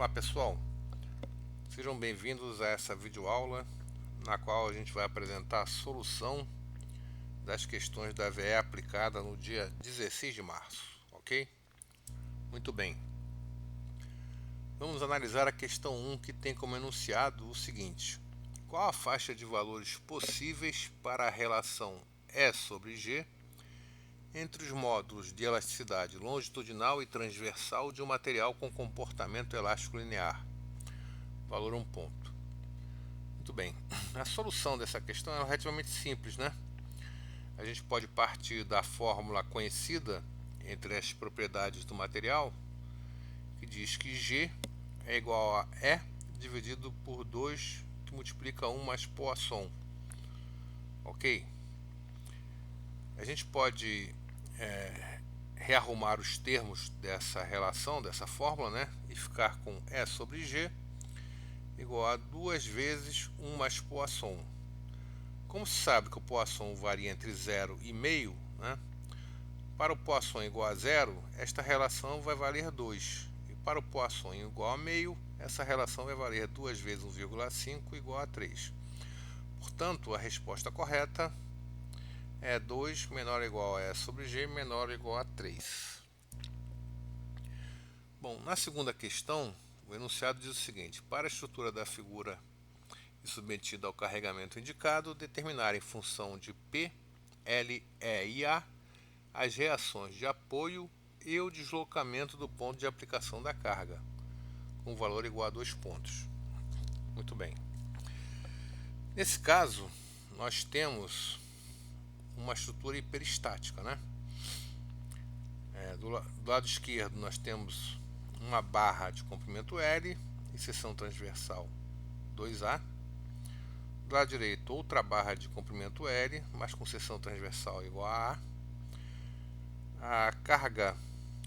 Olá pessoal, sejam bem-vindos a essa videoaula na qual a gente vai apresentar a solução das questões da VE aplicada no dia 16 de março, ok? Muito bem, vamos analisar a questão 1 que tem como enunciado o seguinte: qual a faixa de valores possíveis para a relação E sobre G entre os módulos de elasticidade longitudinal e transversal de um material com comportamento elástico linear? Valor 1 ponto. Muito bem, a solução dessa questão é relativamente simples, né? A gente pode partir da fórmula conhecida entre as propriedades do material, que diz que G é igual a E dividido por 2, que multiplica 1 mais Poisson. Ok? A gente pode rearrumar os termos dessa relação, dessa fórmula, né? E ficar com E sobre G igual a 2 vezes 1 mais Poisson. Como se sabe que o Poisson varia entre 0 e meio, né? Para o Poisson igual a 0, esta relação vai valer 2. E para o Poisson igual a meio, essa relação vai valer 2 vezes 1,5 igual a 3. Portanto, a resposta correta é 2 menor ou igual a E sobre G menor ou igual a 3. Bom, na segunda questão, o enunciado diz o seguinte: para a estrutura da figura e submetida ao carregamento indicado, determinar em função de P, L, E e A as reações de apoio e o deslocamento do ponto de aplicação da carga, com valor igual a 2 pontos. Muito bem. Nesse caso, nós temos uma estrutura hiperestática, né? Do lado esquerdo nós temos uma barra de comprimento L e seção transversal 2A. Do lado direito, outra barra de comprimento L, mas com seção transversal igual a A. A carga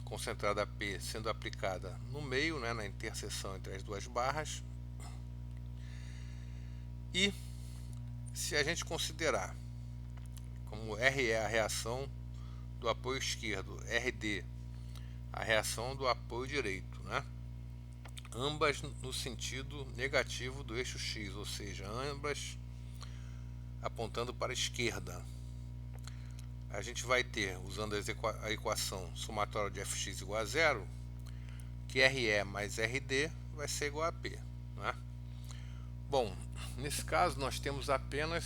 concentrada P sendo aplicada no meio, né, na interseção entre as duas barras. E se a gente considerar como RE a reação do apoio esquerdo, RD a reação do apoio direito, né? Ambas no sentido negativo do eixo X, ou seja, ambas apontando para a esquerda. A gente vai ter, usando a equação somatória de Fx igual a zero, que RE mais RD vai ser igual a P, né? Bom, nesse caso nós temos apenas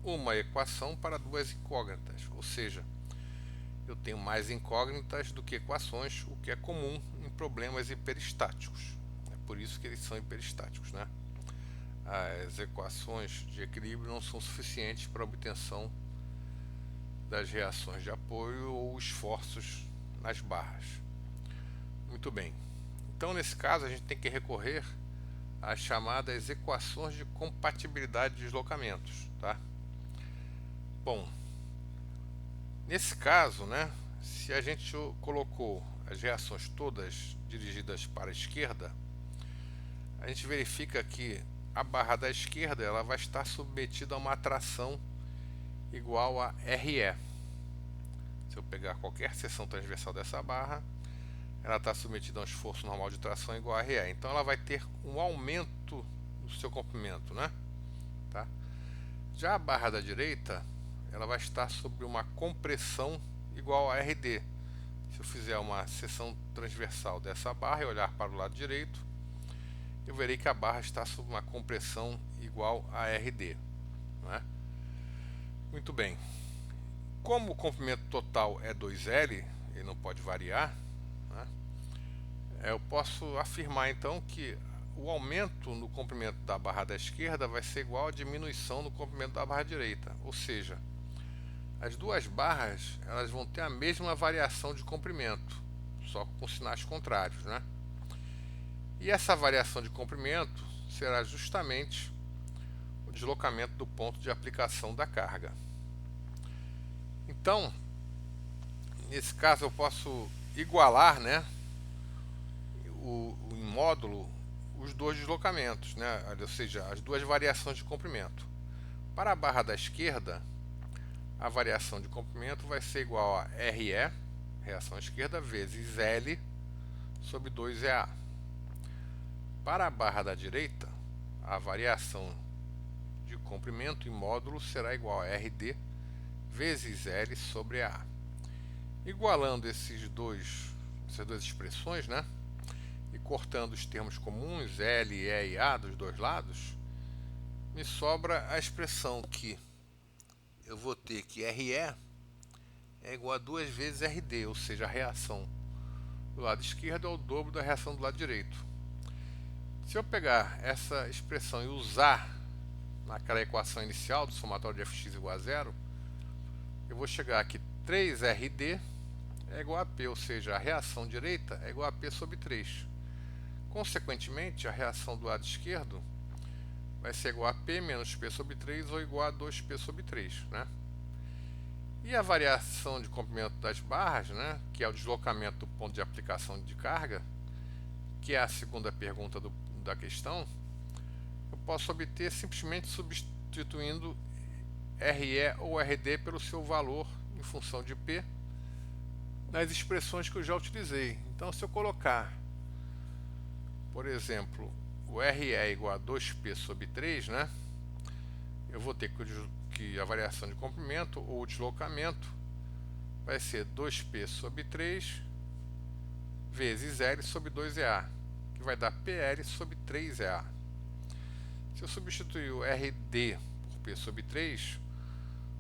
uma equação para duas incógnitas, ou seja, eu tenho mais incógnitas do que equações, o que é comum em problemas hiperestáticos. É por isso que eles são hiperestáticos, né? As equações de equilíbrio não são suficientes para a obtenção das reações de apoio ou esforços nas barras. Muito bem. Então, nesse caso, a gente tem que recorrer às chamadas equações de compatibilidade de deslocamentos, tá? Bom, nesse caso, né, se a gente colocou as reações todas dirigidas para a esquerda, a gente verifica que a barra da esquerda ela vai estar submetida a uma atração igual a RE. Se eu pegar qualquer seção transversal dessa barra, ela está submetida a um esforço normal de tração igual a RE. Então ela vai ter um aumento do seu comprimento, né? Tá? Já a barra da direita, ela vai estar sob uma compressão igual a RD. Se eu fizer uma seção transversal dessa barra e olhar para o lado direito, eu verei que a barra está sob uma compressão igual a RD, né? Muito bem. Como o comprimento total é 2L, ele não pode variar, né? Eu posso afirmar então que o aumento no comprimento da barra da esquerda vai ser igual à diminuição no comprimento da barra direita, ou seja, as duas barras elas vão ter a mesma variação de comprimento, só com sinais contrários, né? E essa variação de comprimento será justamente o deslocamento do ponto de aplicação da carga. Então, nesse caso eu posso igualar, né, em módulo os dois deslocamentos, né, ou seja, as duas variações de comprimento. Para a barra da esquerda, a variação de comprimento vai ser igual a RE, reação esquerda, vezes L sobre 2EA. para a barra da direita, a variação de comprimento em módulo será igual a RD vezes L sobre A. Igualando essas duas expressões, né, e cortando os termos comuns, L, E e A dos dois lados, me sobra a expressão que eu vou ter que RE é igual a 2 vezes RD, ou seja, a reação do lado esquerdo é o dobro da reação do lado direito. Se eu pegar essa expressão e usar naquela equação inicial do somatório de fx igual a zero, eu vou chegar aqui 3RD é igual a P, ou seja, a reação direita é igual a P sobre 3. Consequentemente, a reação do lado esquerdo vai ser igual a P menos P sobre 3 ou igual a 2P sobre 3, né? E a variação de comprimento das barras, né, que é o deslocamento do ponto de aplicação de carga, que é a segunda pergunta da questão, eu posso obter simplesmente substituindo RE ou RD pelo seu valor em função de P nas expressões que eu já utilizei. Então, se eu colocar, por exemplo, o RE é igual a 2P sobre 3, né, eu vou ter que a variação de comprimento ou deslocamento vai ser 2P sobre 3 vezes L sobre 2EA, que vai dar PL sobre 3EA. Se eu substituir o RD por P sobre 3,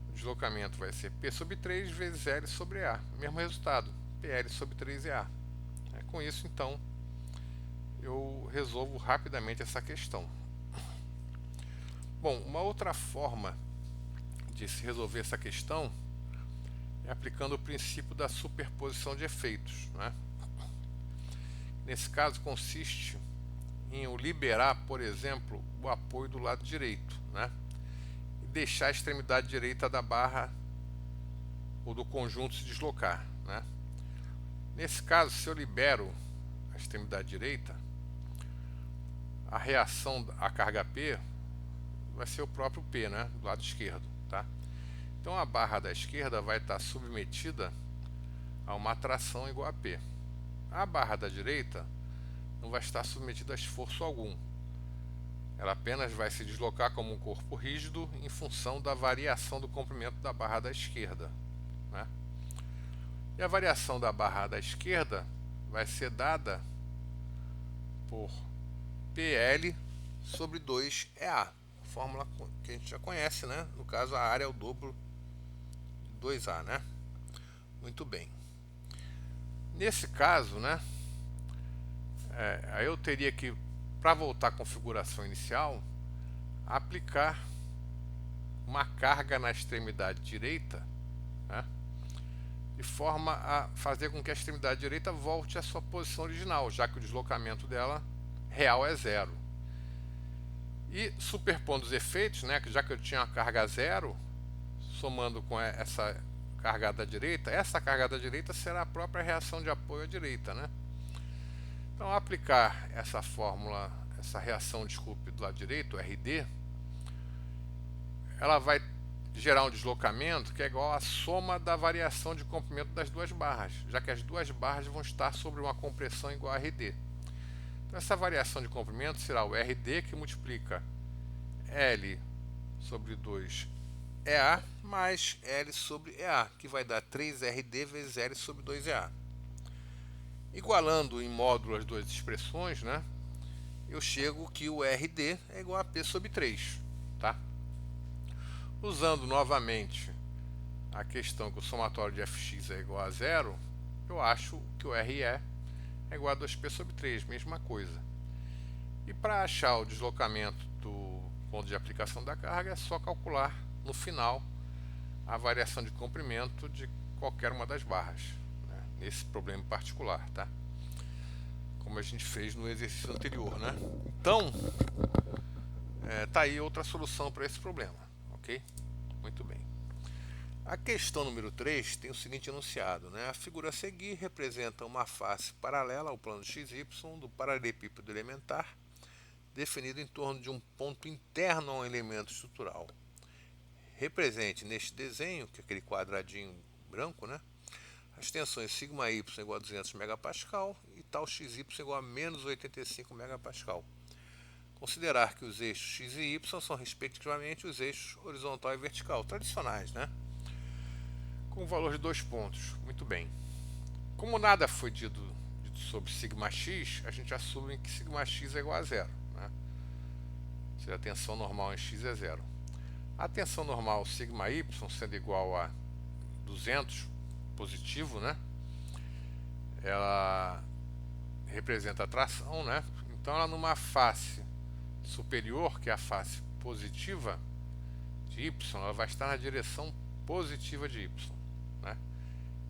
o deslocamento vai ser P sobre 3 vezes L sobre EA. Mesmo resultado, PL sobre 3EA. Com isso, então, eu resolvo rapidamente essa questão. Bom, uma outra forma de se resolver essa questão é aplicando o princípio da superposição de efeitos, né? Nesse caso, consiste em eu liberar, por exemplo, o apoio do lado direito, né, e deixar a extremidade direita da barra ou do conjunto se deslocar, né. Nesse caso, se eu libero a extremidade direita, a reação à carga P vai ser o próprio P, né, do lado esquerdo, tá? Então a barra da esquerda vai estar submetida a uma atração igual a P. A barra da direita não vai estar submetida a esforço algum. Ela apenas vai se deslocar como um corpo rígido em função da variação do comprimento da barra da esquerda, né? E a variação da barra da esquerda vai ser dada por PL sobre 2EA, fórmula que a gente já conhece, né? No caso, a área é o dobro de 2A, né? Muito bem. Nesse caso, né, aí eu teria que, para voltar à configuração inicial, aplicar uma carga na extremidade direita, né, de forma a fazer com que a extremidade direita volte à sua posição original, já que o deslocamento dela real é zero. E superpondo os efeitos, né, já que eu tinha uma carga zero, somando com essa carga da direita, essa carga da direita será a própria reação de apoio à direita, né? Então, ao aplicar essa fórmula, essa reação, desculpe, do lado direito, RD, ela vai gerar um deslocamento que é igual à soma da variação de comprimento das duas barras, já que as duas barras vão estar sobre uma compressão igual a RD. Então, essa variação de comprimento será o RD, que multiplica L sobre 2EA mais L sobre EA, que vai dar 3RD vezes L sobre 2EA. Igualando em módulo as duas expressões, né, eu chego que o RD é igual a P sobre 3. Tá? Usando novamente a questão que o somatório de fx é igual a zero, eu acho que o RE é igual a 2P sobre 3, mesma coisa. E para achar o deslocamento do ponto de aplicação da carga, é só calcular no final a variação de comprimento de qualquer uma das barras, né, nesse problema particular, tá? Como a gente fez no exercício anterior, né? Então, tá aí outra solução para esse problema, ok? Muito bem. A questão número 3 tem o seguinte enunciado, né? A figura a seguir representa uma face paralela ao plano XY do paralelepípedo elementar, definido em torno de um ponto interno a um elemento estrutural. Represente neste desenho, que é aquele quadradinho branco, né, as tensões σy igual a 200 MPa e tal xy igual a menos 85 MPa. Considerar que os eixos x e y são respectivamente os eixos horizontal e vertical, tradicionais, né? Com o valor de 2 pontos. Muito bem. Como nada foi dito sobre σx, a gente assume que σx é igual a zero, né? Se a tensão normal em x é zero. A tensão normal σy sendo igual a 200, positivo, né? Ela representa a tração, né? Então ela numa face superior, que é a face positiva de y, ela vai estar na direção positiva de y, né?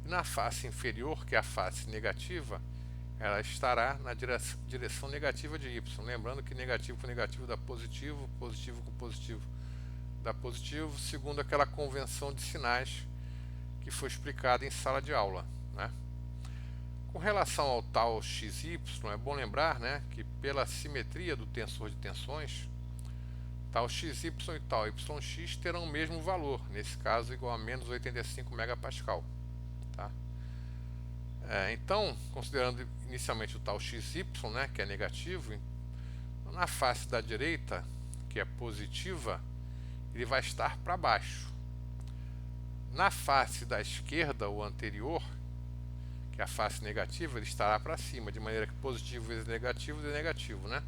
E na face inferior, que é a face negativa, ela estará na direção negativa de y. Lembrando que negativo com negativo dá positivo, positivo com positivo dá positivo, segundo aquela convenção de sinais que foi explicada em sala de aula, né? Com relação ao tal xy, é bom lembrar, né, que pela simetria do tensor de tensões, tal xy e tal yx terão o mesmo valor, nesse caso igual a menos 85 MPa. Tá? Então, considerando inicialmente o tal xy, né, que é negativo, na face da direita, que é positiva, ele vai estar para baixo. Na face da esquerda, ou anterior, que é a face negativa, ele estará para cima, de maneira que positivo vezes negativo é negativo, né?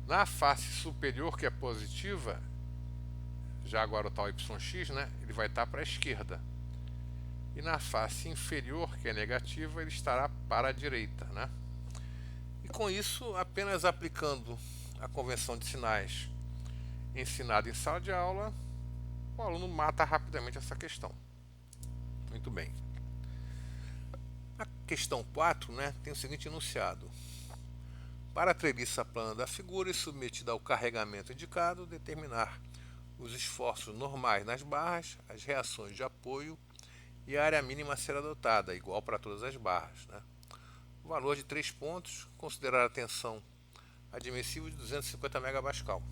Na face superior, que é positiva, já agora o tal yx, né, ele vai estar para a esquerda. E na face inferior, que é negativa, ele estará para a direita, né? E com isso, apenas aplicando a convenção de sinais ensinada em sala de aula, o aluno mata rapidamente essa questão. Muito bem. A questão 4, né, tem o seguinte enunciado. Para a treliça plana da figura e submetida ao carregamento indicado, determinar os esforços normais nas barras, as reações de apoio e a área mínima a ser adotada, igual para todas as barras, né? O valor de 3 pontos, considerar a tensão admissível de 250 MPa.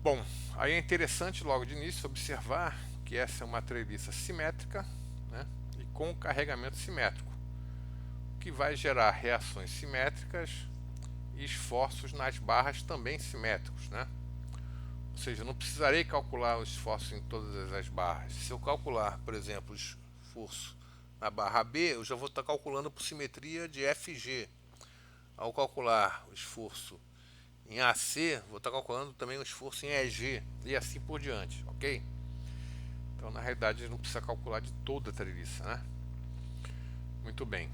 Bom, aí é interessante logo de início observar que essa é uma treliça simétrica, né, e com carregamento simétrico, que vai gerar reações simétricas e esforços nas barras também simétricos, né? Ou seja, não precisarei calcular o esforço em todas as barras. Se eu calcular, por exemplo, o esforço na barra B, eu já vou estar calculando por simetria de FG. Ao calcular o esforço em AC, vou estar calculando também o esforço em EG e assim por diante, ok? Então, na realidade, a gente não precisa calcular de toda a treliça, né? Muito bem.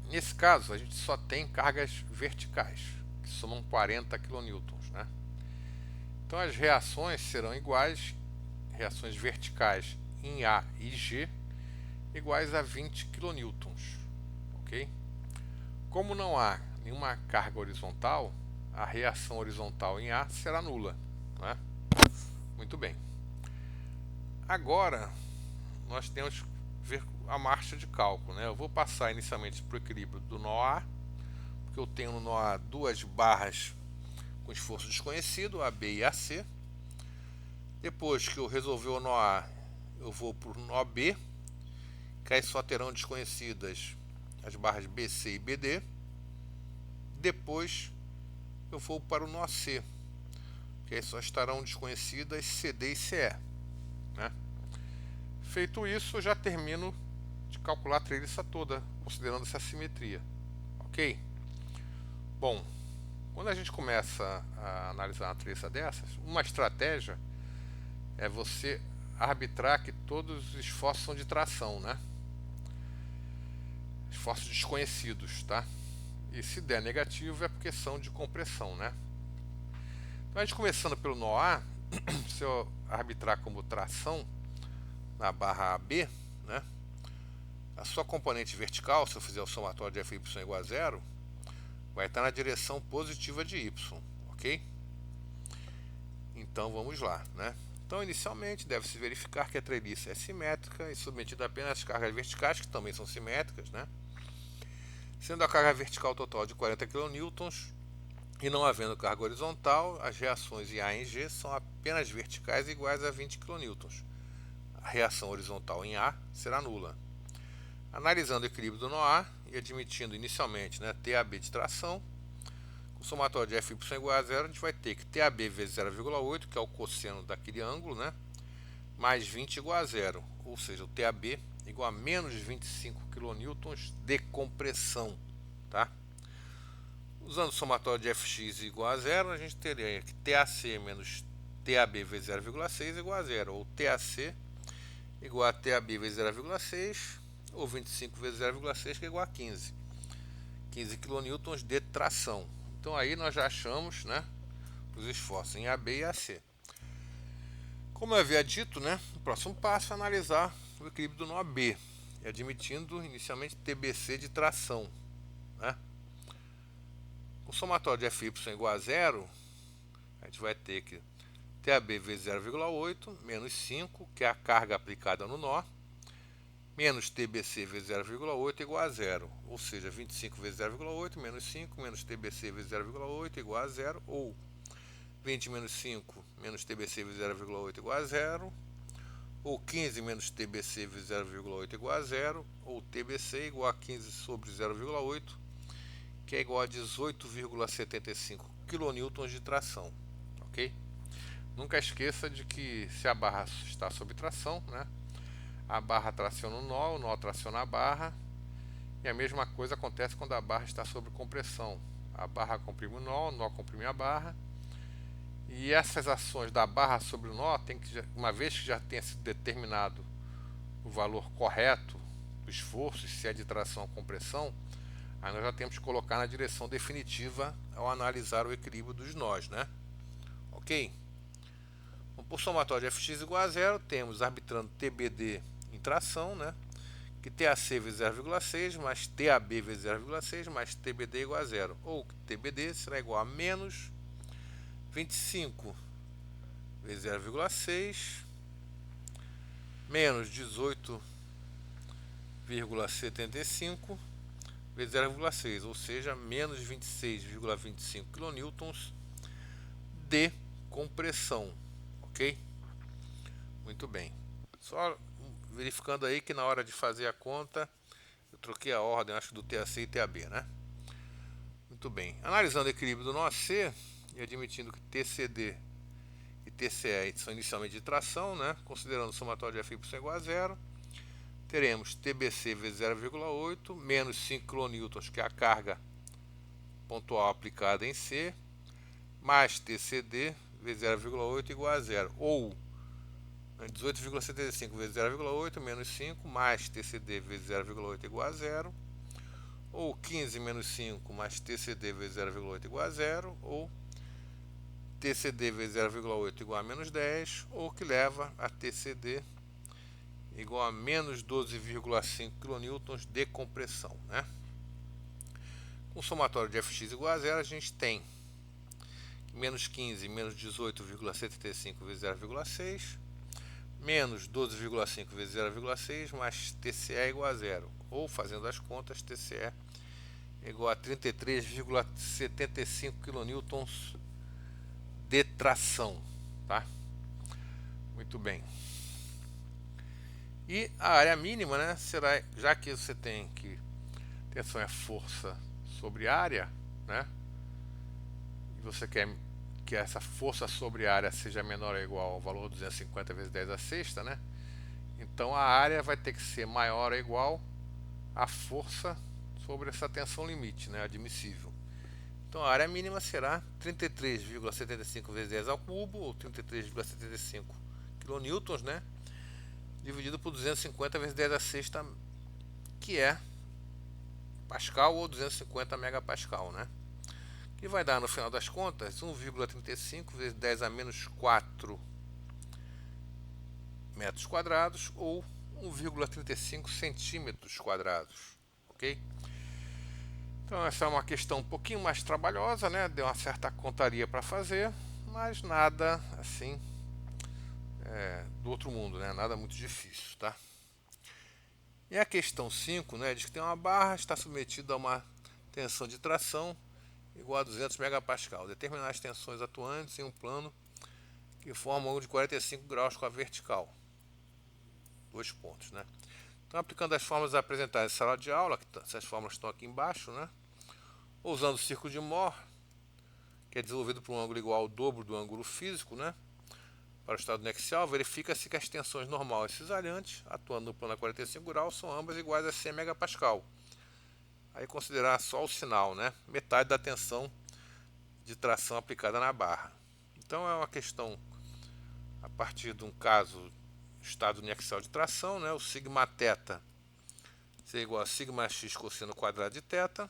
Nesse caso, a gente só tem cargas verticais, que somam 40 kN, né? Então, as reações serão iguais, reações verticais em A e G, iguais a 20 kN, ok? Como não há nenhuma carga horizontal, a reação horizontal em A será nula, né? Muito bem. Agora, nós temos que ver a marcha de cálculo, né? Eu vou passar inicialmente para o equilíbrio do nó A, porque eu tenho no nó A duas barras com esforço desconhecido, AB e AC. Depois que eu resolver o nó A, eu vou para o nó B, que aí só terão desconhecidas as barras BC e BD. Depois eu vou para o nó C, que aí só estarão desconhecidas CD e CE, né? Feito isso, eu já termino de calcular a treliça toda, considerando essa simetria, ok? Bom, quando a gente começa a analisar uma treliça dessas, uma estratégia é você arbitrar que todos os esforços são de tração, né? Esforços desconhecidos, tá? E se der negativo é porque são de compressão, né? Então, a gente começando pelo nó A, se eu arbitrar como tração na barra AB, né, a sua componente vertical, se eu fizer o somatório de Fy igual a zero, vai estar na direção positiva de Y, ok? Então vamos lá, né? Então inicialmente deve-se verificar que a treliça é simétrica e submetida apenas às cargas verticais, que também são simétricas, né? Sendo a carga vertical total de 40 kN e não havendo carga horizontal, as reações em A e em G são apenas verticais iguais a 20 kN. reação horizontal em A será nula. Analisando o equilíbrio do nó A e admitindo inicialmente, né, TAB de tração, com o somatório de FY igual a zero, a gente vai ter que TAB vezes 0,8, que é o cosseno daquele ângulo, né, mais 20 igual a zero, ou seja, o TAB igual a menos 25 kN de compressão, tá? Usando o somatório de Fx igual a zero, a gente teria que TAC menos TAB vezes 0,6 igual a zero, ou TAC igual a TAB vezes 0,6, ou 25 vezes 0,6, que é igual a 15 kN de tração. Então aí nós já achamos, né, os esforços em AB e AC. Como eu havia dito, né, o próximo passo é analisar o equilíbrio do nó B, admitindo inicialmente TBC de tração, né? Com o somatório de Fy igual a zero, a gente vai ter que TAB vezes 0,8 menos 5, que é a carga aplicada no nó, menos TBC vezes 0,8 igual a zero, ou seja, 25 vezes 0,8 menos 5 menos TBC vezes 0,8 igual a zero, ou 20 menos 5 menos TBC vezes 0,8 igual a zero, ou 15 menos TBC vezes 0,8 igual a zero, ou TBC igual a 15 sobre 0,8, que é igual a 18,75 kN de tração, ok? Nunca esqueça de que se a barra está sob tração, né, a barra traciona o nó traciona a barra, e a mesma coisa acontece quando a barra está sob compressão. A barra comprime o nó comprime a barra, e essas ações da barra sobre o nó, uma vez que já tenha sido determinado o valor correto do esforço, se é de tração ou compressão, aí nós já temos que colocar na direção definitiva ao analisar o equilíbrio dos nós, né? Ok? Então, por somatório de Fx igual a zero, temos arbitrando TBD em tração, né, que TAC vezes 0,6 mais TAB vezes 0,6 mais TBD igual a zero, ou que TBD será igual a menos 25 vezes 0,6 menos 18,75 vezes 0,6, ou seja, menos 26,25 kN de compressão, ok? Muito bem. Só verificando aí que na hora de fazer a conta, eu troquei a ordem, acho, do TAC e TAB, né? Muito bem. Analisando o equilíbrio do nó C e admitindo que TCD e TCE são inicialmente de tração, né, considerando o somatório de Fy igual a zero, teremos TBC vezes 0,8 menos 5 kN, que é a carga pontual aplicada em C, mais TCD vezes 0,8 igual a zero, ou 18,75 vezes 0,8 menos 5 mais TCD vezes 0,8 igual a zero, ou 15 menos 5 mais TCD vezes 0,8 igual a zero, ou TCD vezes 0,8 igual a menos 10, ou que leva a TCD igual a menos 12,5 kN de compressão, né? Com o somatório de Fx igual a zero, a gente tem menos 15 menos 18,75 vezes 0,6, menos 12,5 vezes 0,6 mais TCE igual a zero, ou fazendo as contas, TCE igual a 33,75 kN de tração, tá? Muito bem. E a área mínima, né, será, já que você tem que tensão é força sobre área, né, e você quer que essa força sobre área seja menor ou igual ao valor 250 vezes 10 a sexta, né, então a área vai ter que ser maior ou igual à força sobre essa tensão limite, né, admissível. Então a área mínima será 33,75 vezes 10 ao cubo, ou 33,75 kN, né, dividido por 250 vezes 10 a sexta, que é Pascal, ou 250 megapascal, né? Que vai dar, no final das contas, 1,35 vezes 10 a menos 4 metros quadrados, ou 1,35 centímetros quadrados, ok? Então essa é uma questão um pouquinho mais trabalhosa, né? Deu uma certa contaria para fazer, mas nada assim do outro mundo, né? Nada muito difícil, tá? E a questão 5, né, diz que tem uma barra, está submetida a uma tensão de tração igual a 200 megapascal. Determinar as tensões atuantes em um plano que forma um ângulo de 45 graus com a vertical. 2 pontos, né? Então, aplicando as fórmulas apresentadas em sala de aula, essas fórmulas estão aqui embaixo, né? Usando o círculo de Mohr, que é desenvolvido por um ângulo igual ao dobro do ângulo físico, né? Para o estado inercial, verifica-se que as tensões normal e cisalhante, atuando no plano a 45 graus, são ambas iguais a 100 megapascal. Aí considerar só o sinal, né? Metade da tensão de tração aplicada na barra. Então é uma questão a partir de um caso estado inercial de tração, né? O sigma θ seria igual a sigma x cosseno quadrado de θ.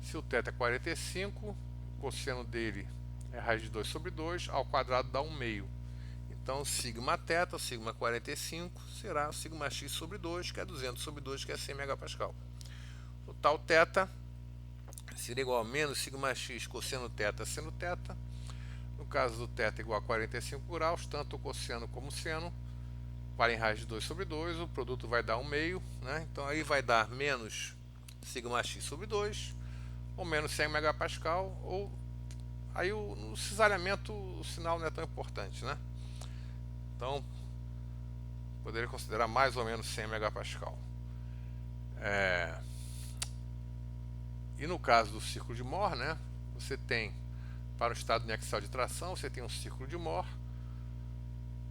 Se o θ é 45, o cosseno dele é raiz de 2 sobre 2, ao quadrado dá 1 meio. Então, sigma θ, sigma 45, será sigma x sobre 2, que é 200 sobre 2, que é 100 megapascal. O tal θ seria igual a menos sigma x cosseno θ seno θ. No caso do θ igual a 45 graus, tanto o cosseno como o seno vale em raiz de 2 sobre 2, o produto vai dar 1 meio, né? Então aí vai dar menos sigma x sobre 2, ou menos 100 megapascal, ou aí no cisalhamento o sinal não é tão importante, né? Então poderia considerar mais ou menos 100 megapascal. E no caso do círculo de Mohr, né, você tem, para o estado inercial de tração, você tem um círculo de Mohr.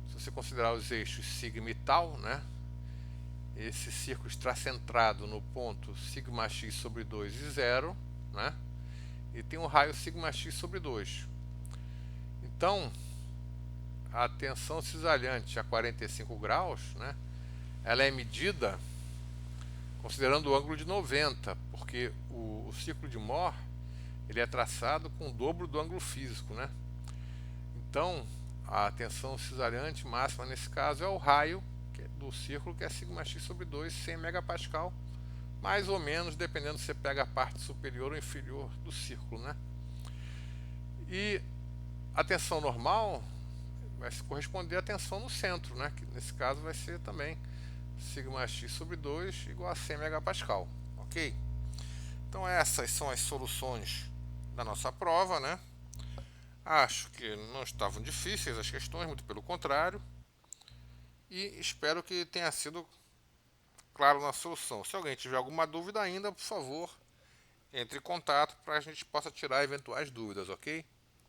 Se você considerar os eixos sigma e tal, né, esse círculo está centrado no ponto sigma x sobre 2 e 0, né, e tem um raio sigma x sobre 2. Então, a tensão cisalhante a 45 graus, né, ela é medida considerando o ângulo de 90, porque o círculo de Mohr ele é traçado com o dobro do ângulo físico, né? Então, a tensão cisalhante máxima nesse caso é o raio do círculo, que é sigma x sobre 2, 100 megapascal, mais ou menos, dependendo se você pega a parte superior ou inferior do círculo, né? E a tensão normal vai corresponder à tensão no centro, né? Que nesse caso vai ser também sigma x sobre 2 igual a 100 megapascal, ok? Então essas são as soluções da nossa prova, né? Acho que não estavam difíceis as questões, muito pelo contrário, e espero que tenha sido claro na solução. Se alguém tiver alguma dúvida ainda, por favor, entre em contato para a gente possa tirar eventuais dúvidas, ok?